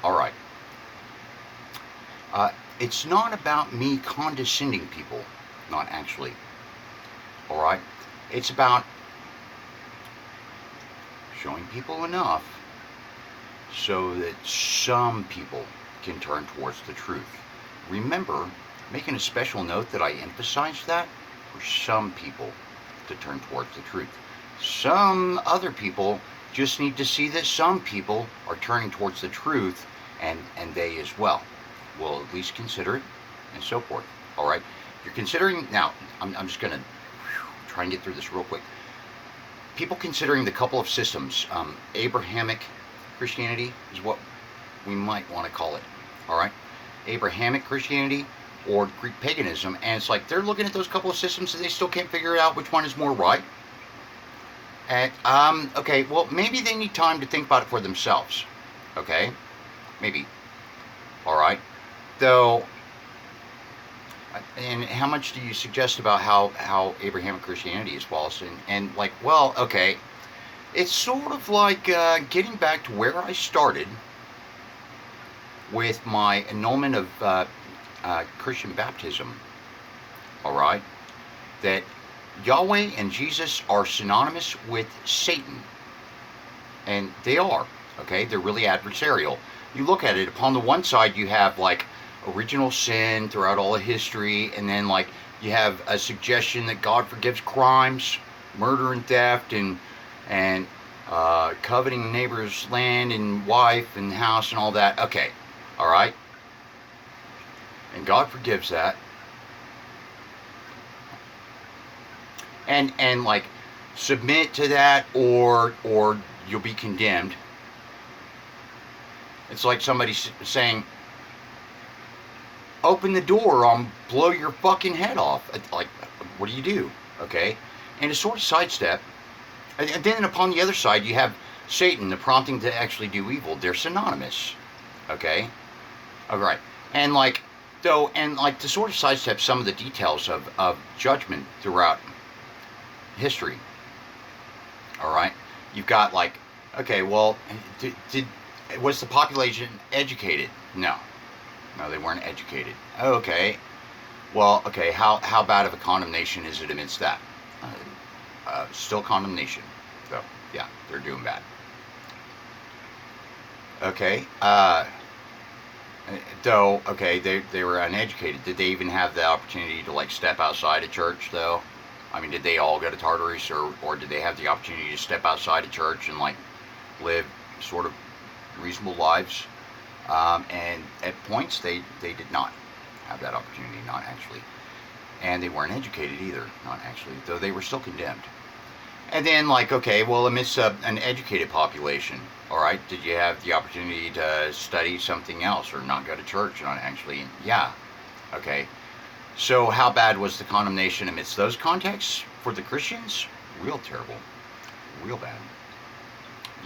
All right. Uh, it's not about me condescending people, not actually. All right. It's about showing people enough so that some people can turn towards the truth. Remember, making a special note that I emphasize that for some people to turn towards the truth. Some other people just need to see that some people are turning towards the truth, and they as well will at least consider it, and so forth. All right? You're considering, now, I'm just going to try and get through this real quick. People considering the couple of systems, Abrahamic Christianity is what we might want to call it. All right? Abrahamic Christianity or Greek paganism, and it's like they're looking at those couple of systems and they still can't figure out which one is more right. And okay, well, maybe they need time to think about it for themselves. Okay, maybe. All right, though. And how much do you suggest about how Abrahamic Christianity is false? And like, well, okay, it's sort of like getting back to where I started with my annulment of Christian baptism. All right, that Yahweh and Jesus are synonymous with Satan, and they are. Okay, they're really adversarial. You look at it. Upon the one side, you have like original sin throughout all of history, and then like you have a suggestion that God forgives crimes, murder and theft, and coveting neighbor's land and wife and house and all that. Okay, all right, and God forgives that. And like submit to that, or you'll be condemned. It's like somebody saying, open the door, I'll blow your fucking head off. Like, what do? Okay, and to sort of sidestep, and then upon the other side you have Satan, the prompting to actually do evil. They're synonymous. Okay, all right, and like though, and like to sort of sidestep some of the details of judgment throughout history. All right, you've got like, okay, well, was the population educated? No, they weren't educated. Okay, well, okay, how bad of a condemnation is it amidst that? Still condemnation, though. Yeah, they're doing bad. Okay, though. Okay, they were uneducated. Did they even have the opportunity to like step outside a church, though? I mean, did they all go to Tartarus, or did they have the opportunity to step outside a church and like live sort of reasonable lives? And at points they did not have that opportunity, not actually. And they weren't educated either, not actually, though they were still condemned. And then like, okay, well, amidst an educated population, all right, did you have the opportunity to study something else or not go to church? Not actually. Yeah. Okay. So how bad was the condemnation amidst those contexts for the Christians? Real terrible. Real bad.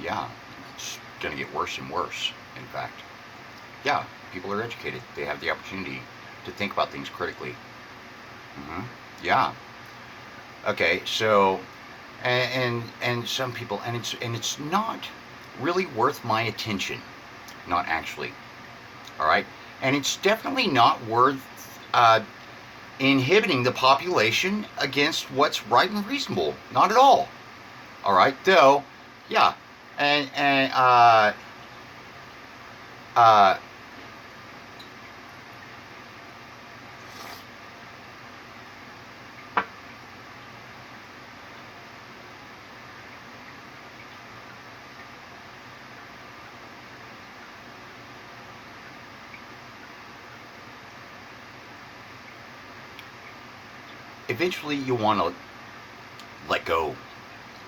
Yeah. It's going to get worse and worse, in fact. Yeah, people are educated. They have the opportunity to think about things critically. Yeah. Okay, so and some people, and it's not really worth my attention. Not actually. All right? And it's definitely not worth inhibiting the population against what's right and reasonable. Not at all. All right, though, yeah, and eventually you want to let go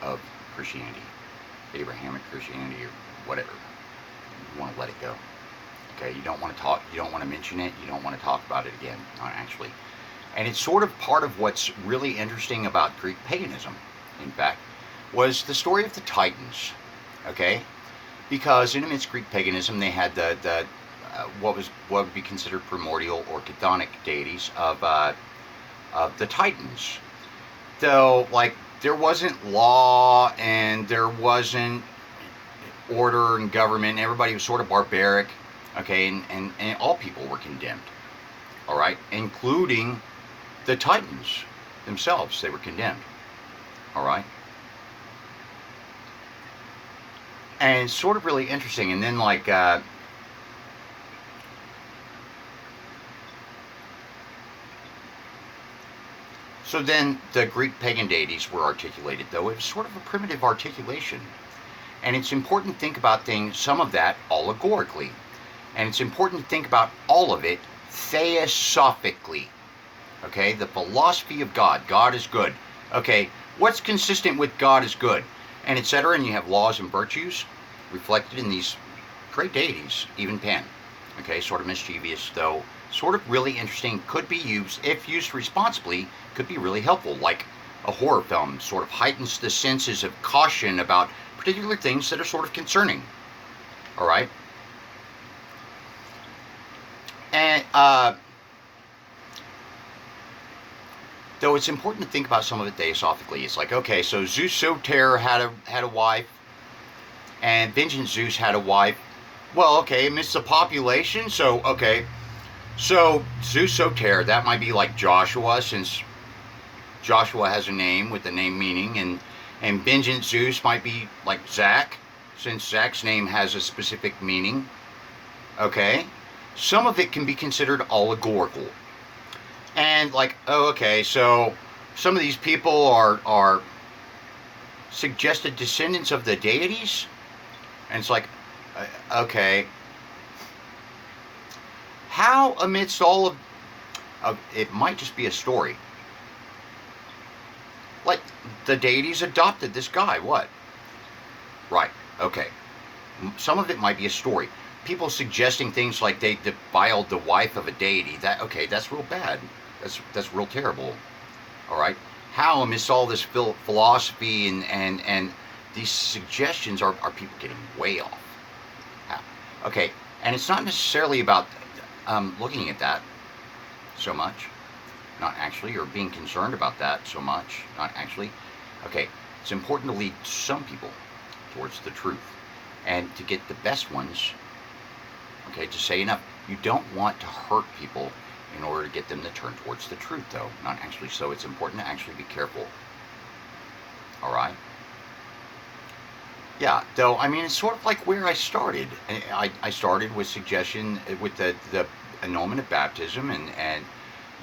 of Christianity, Abrahamic Christianity, or whatever. You want to let it go. Okay, you don't want to talk, you don't want to mention it, you don't want to talk about it again, not actually. And it's sort of part of what's really interesting about Greek paganism, in fact, was the story of the Titans. Okay, because in amidst Greek paganism, they had the what would be considered primordial or chthonic deities of the Titans. Though, like, there wasn't law and there wasn't order and government. Everybody was sort of barbaric. Okay, and all people were condemned. All right, including the Titans themselves. They were condemned. All right. And it's sort of really interesting. And then, like, so then the Greek pagan deities were articulated, though it was sort of a primitive articulation. And it's important to think about things, some of that, allegorically. And it's important to think about all of it theosophically. Okay, the philosophy of God. God is good. Okay, what's consistent with God is good, and etc. And you have laws and virtues reflected in these great deities, even Pan. Okay, sort of mischievous, though sort of really interesting. Could be used, if used responsibly, could be really helpful. Like a horror film sort of heightens the senses of caution about particular things that are sort of concerning. All right, and though it's important to think about some of it theosophically. It's like, okay, so Zeus Soter had a wife, and Vengeance Zeus had a wife. Well, okay, amidst the population, so okay, so Zeus Soter, that might be like Joshua, since Joshua has a name with the name meaning, and Vengeance Zeus might be like Zach, since Zach's name has a specific meaning. Okay, some of it can be considered allegorical. And like, oh, okay, so some of these people are suggested descendants of the deities, and it's like, okay, how amidst all of it might just be a story. Like the deities adopted this guy, what? Right, okay. Some of it might be a story. People suggesting things like they defiled the wife of a deity. That, okay, that's real bad. That's real terrible. All right. How amidst all this philosophy and these suggestions are people getting way off? How? Okay, and it's not necessarily about looking at that so much, not actually, or being concerned about that so much, not actually. Okay, it's important to lead some people towards the truth, and to get the best ones. Okay, to say enough. You don't want to hurt people in order to get them to turn towards the truth, though, not actually. So it's important to actually be careful. All right. Yeah, though, I mean, it's sort of like where I started. I started with suggestion with the annulment of baptism, and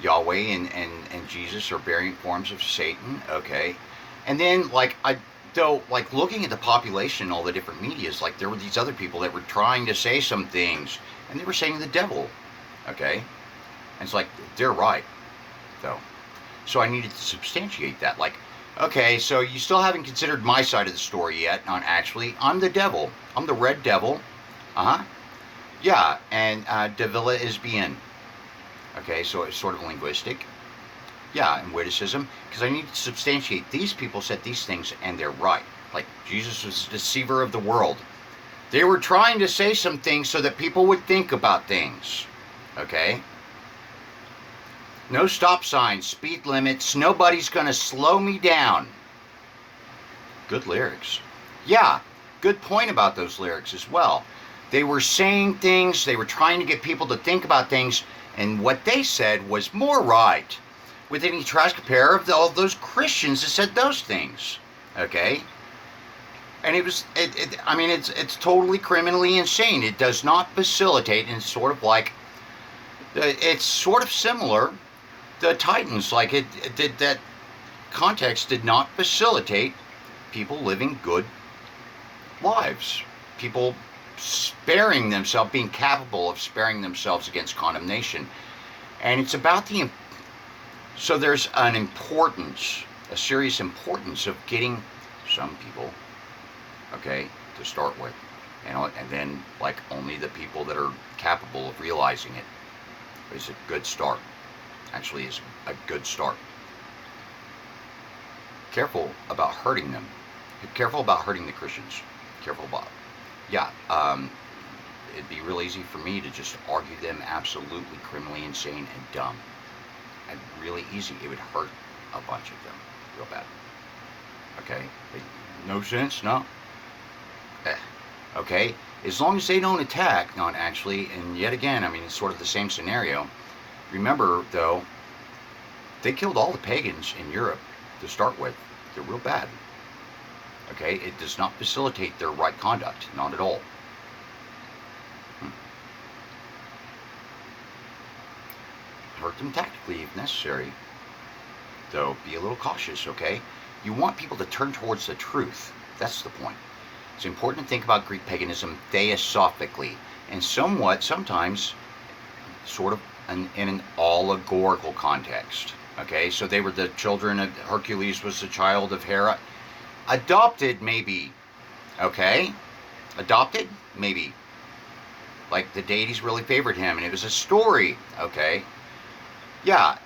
Yahweh and Jesus are variant forms of Satan. Okay, and then like though, like looking at the population and all the different medias, like there were these other people that were trying to say some things, and they were saying the devil. Okay, and it's like they're right, though. So I needed to substantiate that. Like, okay, so you still haven't considered my side of the story yet. Not actually. I'm the devil. I'm the red devil. Yeah, and de Villa is bien. Okay, so it's sort of linguistic. Yeah, and witticism, because I need to substantiate. These people said these things, and they're right. Like, Jesus was the deceiver of the world. They were trying to say some things so that people would think about things. Okay? No stop signs, speed limits, nobody's gonna slow me down. Good lyrics. Yeah, good point about those lyrics as well. They were saying things, they were trying to get people to think about things, and what they said was more right. With any trash compare of all those Christians that said those things. Okay? And it was, I mean, it's totally criminally insane. It does not facilitate, and it's sort of like, it's sort of similar. The Titans, like it did, that context did not facilitate people living good lives. People sparing themselves, being capable of sparing themselves against condemnation. And it's about so there's an importance, a serious importance of getting some people, okay, to start with. And then, like, only the people that are capable of realizing it is a good start. Actually, is a good start. Careful about hurting them. Be careful about hurting the Christians. Careful about, yeah, it'd be real easy for me to just argue them absolutely criminally insane and dumb. And really easy. It would hurt a bunch of them real bad. Okay? No sense? No? Okay? As long as they don't attack, not actually, and yet again, I mean, it's sort of the same scenario. Remember, though, they killed all the pagans in Europe to start with. They're real bad. Okay? It does not facilitate their right conduct, not at all. Hurt them tactically if necessary, though be a little cautious, okay? You want people to turn towards the truth. That's the point. It's important to think about Greek paganism theosophically, and sometimes, sort of in an allegorical context. Okay, so they were the children of Hercules, was the child of Hera. Adopted, maybe. Okay? Adopted? Maybe. Like the deities really favored him, and it was a story. Okay? Yeah,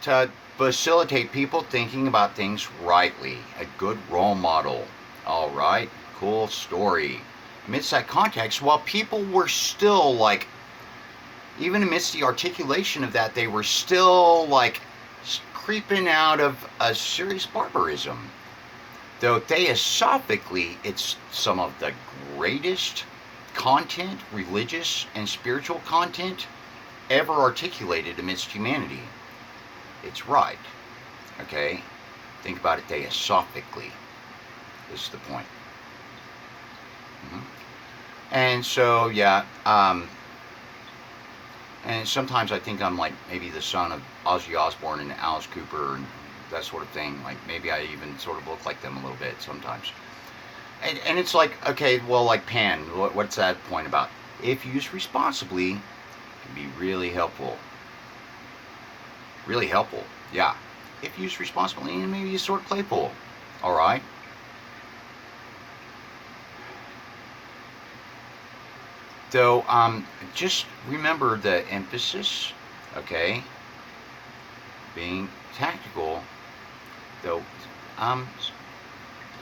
to facilitate people thinking about things rightly. A good role model. All right, cool story. Amidst that context, while people were still like, even amidst the articulation of that, they were still like creeping out of a serious barbarism. Though theosophically, it's some of the greatest content, religious and spiritual content, ever articulated amidst humanity. It's right. Okay? Think about it theosophically. This is the point. And so, yeah, and sometimes I think I'm like maybe the son of Ozzy Osbourne and Alice Cooper and that sort of thing. Like maybe I even sort of look like them a little bit sometimes. And it's like, okay, well, like Pan, what's that point about? If used responsibly, it can be really helpful. Really helpful, yeah. If used responsibly, and maybe it's sort of playful. All right. So, just remember the emphasis, okay? Being tactical, though,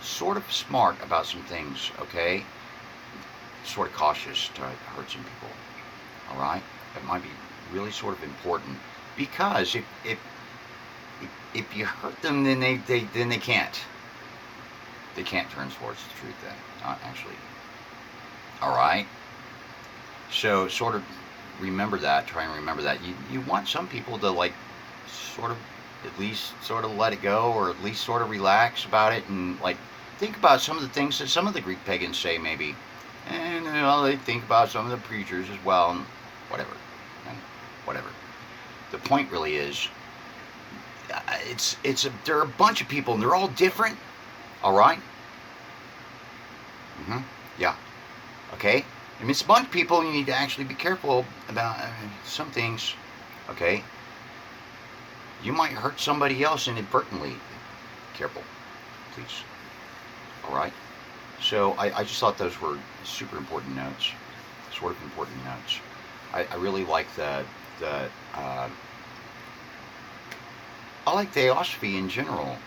sort of smart about some things, okay? Sort of cautious to hurt some people, all right? That might be really sort of important because if you hurt them, then they can't turn towards the truth. Then, not actually, all right? So sort of remember that, try and remember that. You want some people to like sort of at least sort of let it go, or at least sort of relax about it and like think about some of the things that some of the Greek pagans say maybe. And they think about some of the preachers as well and whatever. And whatever. The point really is there are a bunch of people and they're all different. All right? Yeah. Okay? I mean, it's a bunch of people, you need to actually be careful about some things, okay? You might hurt somebody else inadvertently. Careful, please. All right? So I just thought those were super important notes, sort of important notes. I really like I like theosophy in general,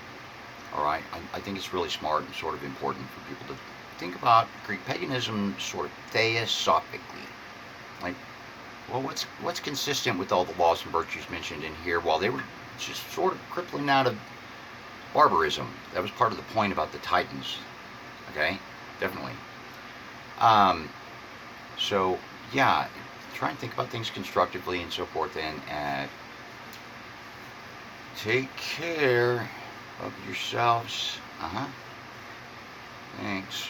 all right? I think it's really smart and sort of important for people to think about Greek paganism sort of theosophically. Like, well, what's consistent with all the laws and virtues mentioned in here while they were just sort of crippling out of barbarism? That was part of the point about the Titans. Okay? Definitely. So, yeah, try and think about things constructively and so forth, and take care of yourselves. Thanks.